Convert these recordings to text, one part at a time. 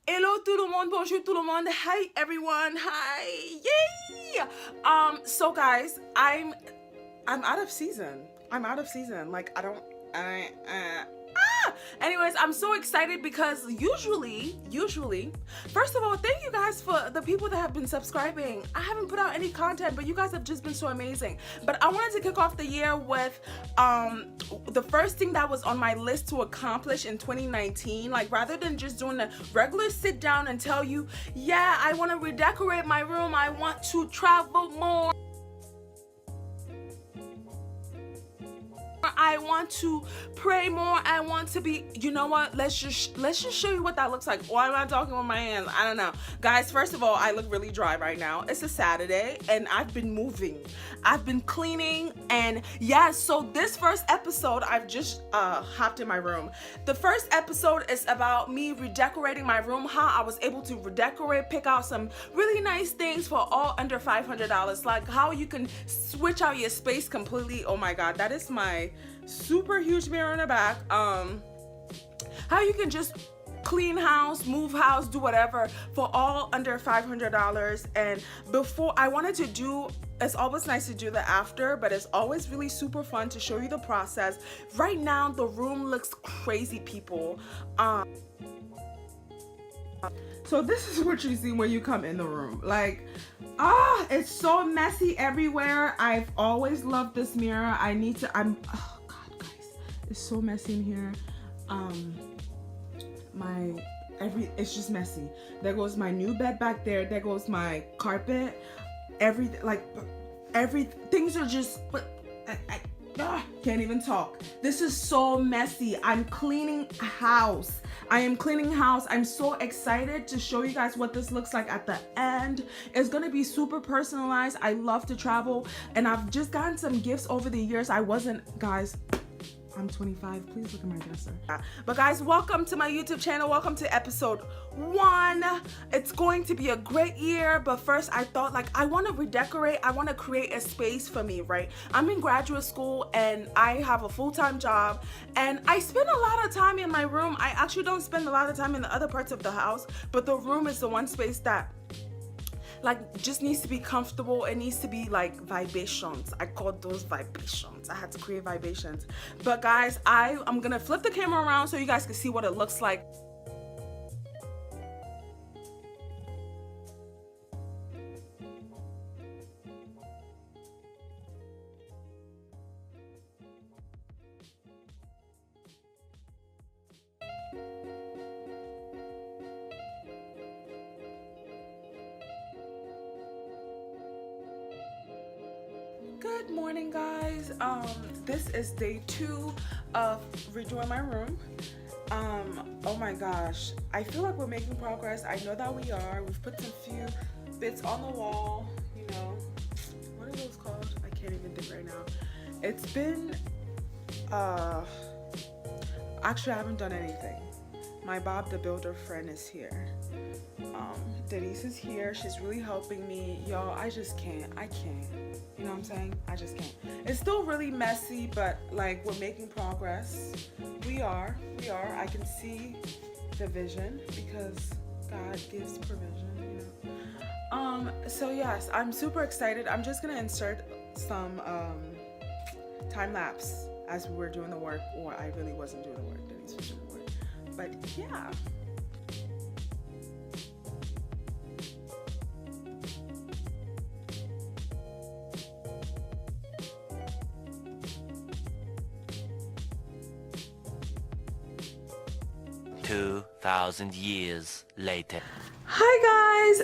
Hello tout le monde, bonjour tout le monde, hi everyone, hi, yay! So guys, I'm out of season. I'm out of season. Like anyways, I'm so excited because usually, first of all, thank you guys for the people that have been subscribing. I haven't put out any content, but you guys have just been so amazing. But I wanted to kick off the year with the first thing that was on my list to accomplish in 2019. Like, rather than just doing a regular sit down and tell you, yeah, I want to redecorate my room, I want to travel more, I want to pray more, I want to be, you know what, let's just show you what that looks like. Why am I talking with my hands? I don't know. Guys, first of all, I look really dry right now. It's a Saturday and I've been moving, I've been cleaning, and yeah, so this first episode, I've just hopped in my room. The first episode is about me redecorating my room, how I was able to redecorate, pick out some really nice things for all under $500, like how you can switch out your space completely. Oh my god, that is my super huge mirror in the back. How you can just clean house, move house, do whatever for all under $500. And before, I wanted to do, it's always nice to do the after, but it's always really super fun to show you the process. Right now the room looks crazy, people. So this is what you see when you come in the room. Like, it's so messy everywhere. I've always loved this mirror. Oh god, guys, it's so messy in here. It's just messy. There goes my new bed back there. There goes my carpet. Things are just, can't even talk. This is so messy. I'm cleaning house. I am cleaning house. I'm so excited to show you guys what this looks like at the end. It's gonna be super personalized. I love to travel, and I've just gotten some gifts over the years. Guys, I'm 25. Please look at my dresser. But guys, welcome to my YouTube channel. Welcome to episode 1. It's going to be a great year, but first I thought, like, I want to redecorate. I want to create a space for me, right? I'm in graduate school and I have a full-time job, and I spend a lot of time in my room. I actually don't spend a lot of time in the other parts of the house, but the room is the one space that, like, just needs to be comfortable. It needs to be like vibrations. I call those vibrations. I had to create vibrations. But guys, I'm gonna flip the camera around so you guys can see what it looks like. Good morning, guys. This is day 2 of redoing my room. Oh my gosh, I feel like we're making progress. I know that we are. We've put some few bits on the wall, you know. What are those called? I can't even think right now. It's been actually, I haven't done anything. My Bob the Builder friend is here. Denise is here. She's really helping me. Y'all, I can't. You know what I'm saying? I just can't. It's still really messy, but like, we're making progress. We are. I can see the vision because God gives provision, you know. So yes, I'm super excited. I'm just gonna insert some time lapse as we were doing the work, or I really wasn't doing the work. Denise was doing the work. But yeah. $2,000 years later. Hi guys,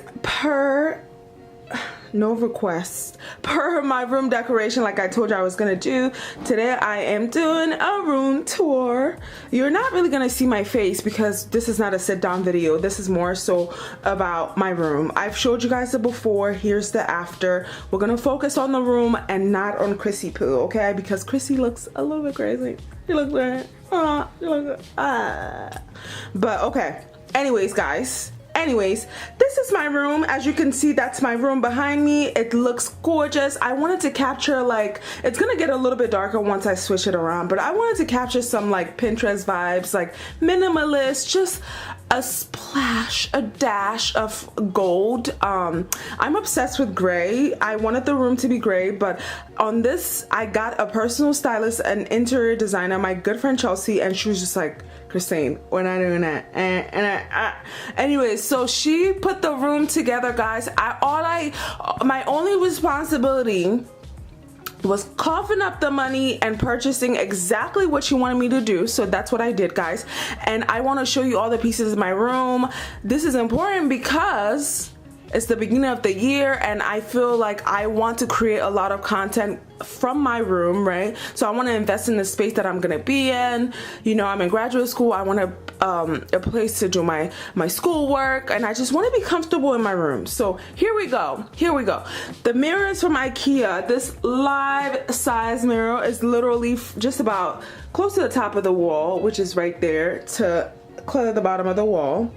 no requests, per my room decoration, like I told you I was gonna do today, I am doing a room tour. You're not really gonna see my face because this is not a sit down video. This is more so about my room. I've showed you guys it before. Here's the after. We're gonna focus on the room and not on Chrissy poo, okay? Because Chrissy looks a little bit crazy. She looks weird. But okay, anyways guys, this is my room. As you can see, that's my room behind me. It looks gorgeous. I wanted to capture, like, it's gonna get a little bit darker once I switch it around, but I wanted to capture some like Pinterest vibes, like minimalist, just a splash, a dash of gold. I'm obsessed with gray. I wanted the room to be gray, but on this I got a personal stylist, an interior designer, my good friend Chelsea, and she was just like, Christine, we're not doing that. Anyways, so she put the room together, guys. My only responsibility was coughing up the money and purchasing exactly what she wanted me to do. So that's what I did, guys. And I want to show you all the pieces of my room. This is important because it's the beginning of the year and I feel like I want to create a lot of content from my room, right? So I want to invest in the space that I'm gonna be in. You know, I'm in graduate school. I want a place to do my schoolwork, and I just want to be comfortable in my room. So here we go. The mirror is from IKEA. This live size mirror is literally just about close to the top of the wall, which is right there to clear the bottom of the wall.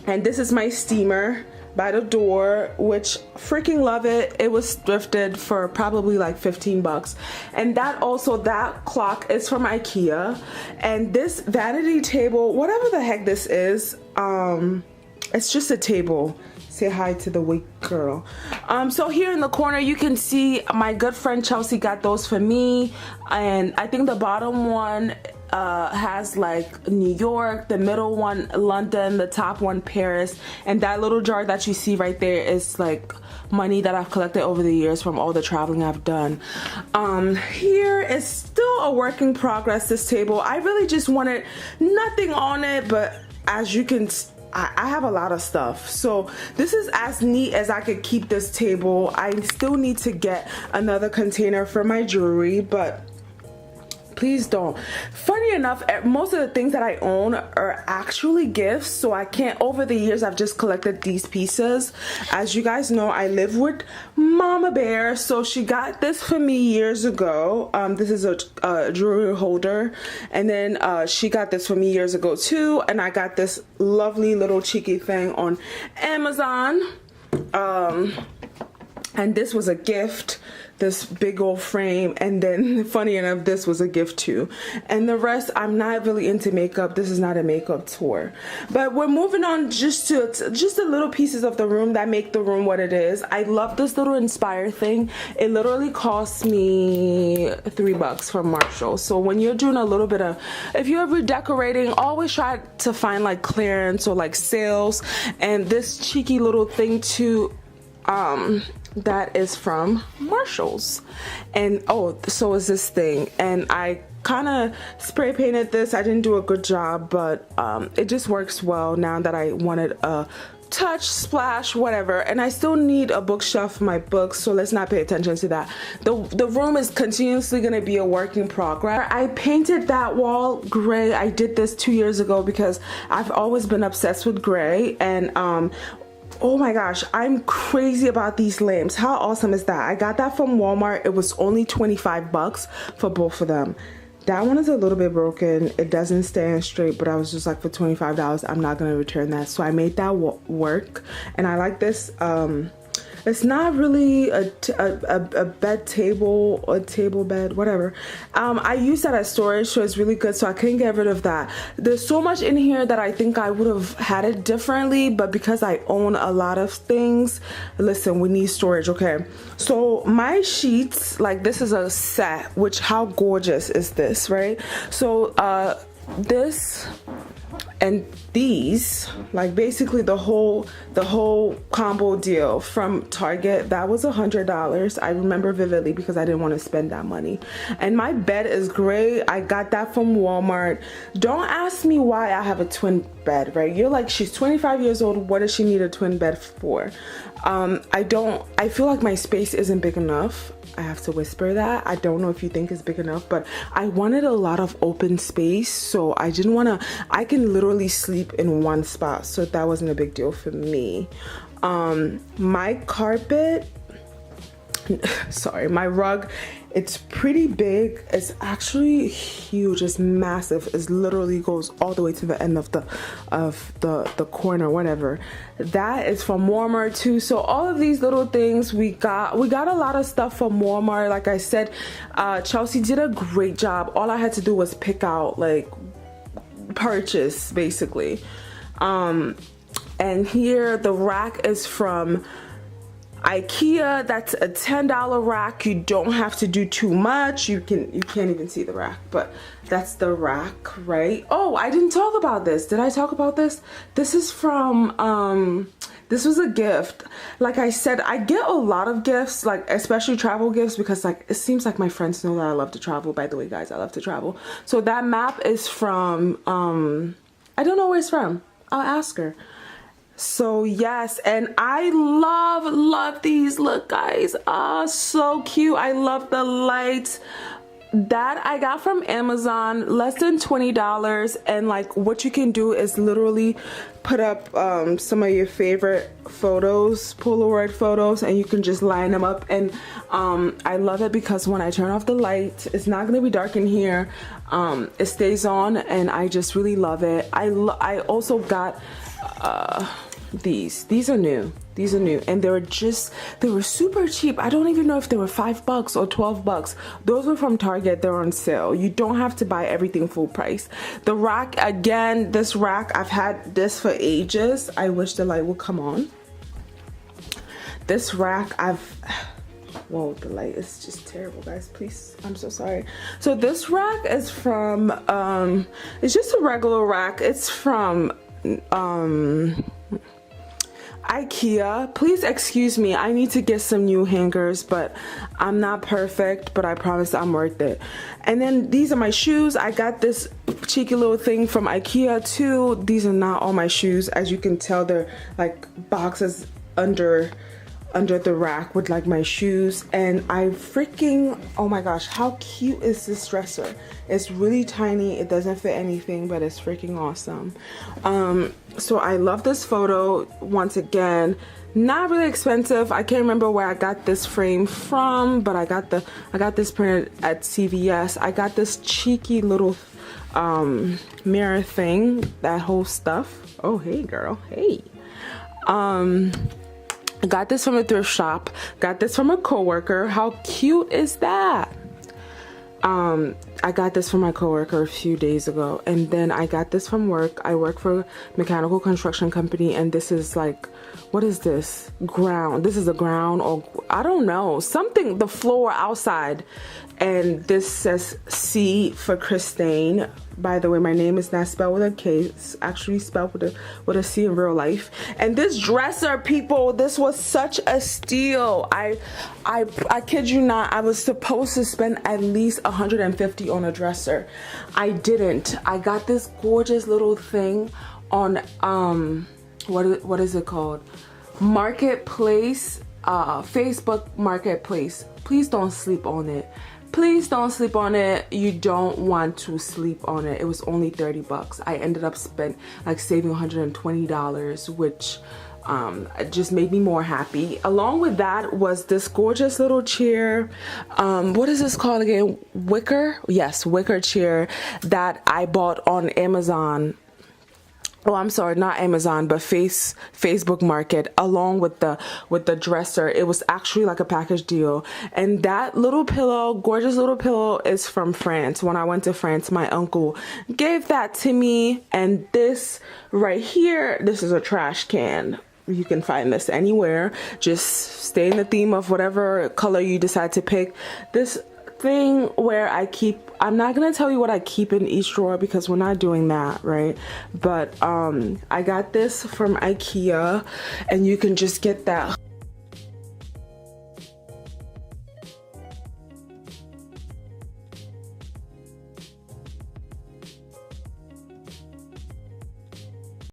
And this is my steamer by the door, which freaking love it. It was thrifted for probably like 15 bucks. And that clock is from IKEA. And this vanity table, whatever the heck this is, it's just a table. Say hi to the wait girl. So here in the corner you can see my good friend Chelsea got those for me, and I think the bottom one has like New York, the middle one London, the top one Paris, and that little jar that you see right there is like money that I've collected over the years from all the traveling I've done. Here is still a work in progress, this table. I really just wanted nothing on it, but as you can I have a lot of stuff, so this is as neat as I could keep this table. I still need to get another container for my jewelry, but please don't. Funny enough, most of the things that I own are actually gifts, so I can't. Over the years I've just collected these pieces. As you guys know, I live with Mama Bear, so she got this for me years ago. This is a jewelry holder, and then she got this for me years ago too, and I got this lovely little cheeky thing on Amazon, and this was a gift, this big old frame, and then funny enough this was a gift too. And the rest, I'm not really into makeup. This is not a makeup tour, but we're moving on just the little pieces of the room that make the room what it is. I love this little Inspire thing. It literally cost me $3 from Marshall. So when you're doing a little bit of, if you're redecorating, always try to find like clearance or like sales. And this cheeky little thing too, that is from Marshall's. And oh, so is this thing, and I kind of spray painted this. I didn't do a good job, but it just works well now that I wanted a touch, splash, whatever. And I still need a bookshelf for my books, so let's not pay attention to that. The room is continuously going to be a work in progress. I painted that wall gray. I did this 2 years ago because I've always been obsessed with gray. And oh my gosh, I'm crazy about these lamps. How awesome is that? I got that from Walmart. It was only 25 bucks for both of them. That one is a little bit broken. It doesn't stand straight, but I was just like, for $25, I'm not gonna return that. So I made that work, and I like this. It's not really a bed table or table bed, whatever. I use that as storage, so it's really good, so I couldn't get rid of that. There's so much in here that I think I would have had it differently, but because I own a lot of things, listen, we need storage, okay? So my sheets, like this is a set, which how gorgeous is this, right? So this and these, like basically the whole combo deal from Target, that was $100. I remember vividly because I didn't want to spend that money. And my bed is gray. I got that from Walmart. Don't ask me why I have a twin bed, right? You're like, she's 25 years old, what does she need a twin bed for? I feel like my space isn't big enough. I have to whisper that. I don't know if you think it's big enough, but I wanted a lot of open space, so I didn't want to, I can literally sleep in one spot, so that wasn't a big deal for me. My carpet, sorry, my rug, it's pretty big. It's actually huge. It's massive. It literally goes all the way to the end of the corner, whatever. That is from Walmart too. So all of these little things we got a lot of stuff from Walmart. Like I said, Chelsea did a great job. All I had to do was pick out like purchase basically. And here the rack is from IKEA. That's a $10 rack. You don't have to do too much. You can't even see the rack, but that's the rack, right? Oh, I didn't talk about this. Did I talk about this? This is from this was a gift. Like I said, I get a lot of gifts, like especially travel gifts, because like it seems like my friends know that I love to travel. By the way, guys, I love to travel. So that map is from I don't know where it's from. I'll ask her. So yes, and I love these. Look guys, so cute. I love the lights. That I got from Amazon, less than $20. And like what you can do is literally put up some of your favorite photos, Polaroid photos, and you can just line them up. And I love it because when I turn off the light, it's not going to be dark in here. It stays on, and I just really love it. I also got these are new. These are new, and they were super cheap. I don't even know if they were $5 or $12. Those were from Target. They're on sale. You don't have to buy everything full price. The rack, again, this rack, I've had this for ages. I wish the light would come on. This rack, whoa, the light is just terrible, guys. Please, I'm so sorry. So this rack is from it's just a regular rack. It's from IKEA. Please excuse me, I need to get some new hangers, but I'm not perfect, but I promise I'm worth it. And then these are my shoes. I got this cheeky little thing from IKEA too. These are not all my shoes. As you can tell, they're like boxes under the rack with like my shoes. And I freaking, oh my gosh, how cute is this dresser? It's really tiny. It doesn't fit anything, but it's freaking awesome. So I love this photo. Once again, not really expensive. I can't remember where I got this frame from, but I got this printed at CVS. I got this cheeky little mirror thing that holds stuff. Oh, hey girl, hey. I got this from a thrift shop. Got this from a coworker. How cute is that? I got this from my coworker a few days ago, and then I got this from work. I work for a mechanical construction company, and this is like, what is this? Ground. This is a ground, or I don't know, something, the floor outside. And this says C for Christine. By the way, my name is not spelled with a K. It's actually spelled with a C in real life. And this dresser, people, this was such a steal. I kid you not, I was supposed to spend at least $150 on a dresser. I didn't. I got this gorgeous little thing on what is it called? Marketplace, Facebook Marketplace. Please don't sleep on it. Please don't sleep on it. You don't want to sleep on it. It was only $30. I ended up saving $120, which just made me more happy. Along with that was this gorgeous little chair. What is this called again? Wicker? Yes, wicker chair that I bought on Amazon. Oh, I'm sorry, not Amazon, but Facebook Market, along with the dresser. It was actually like a package deal. And that little pillow, gorgeous little pillow, is from France. When I went to France, my uncle gave that to me. And this right here, this is a trash can. You can find this anywhere. Just stay in the theme of whatever color you decide to pick. This thing where I'm not gonna tell you what I keep in each drawer because we're not doing that, right? But I got this from IKEA, and you can just get that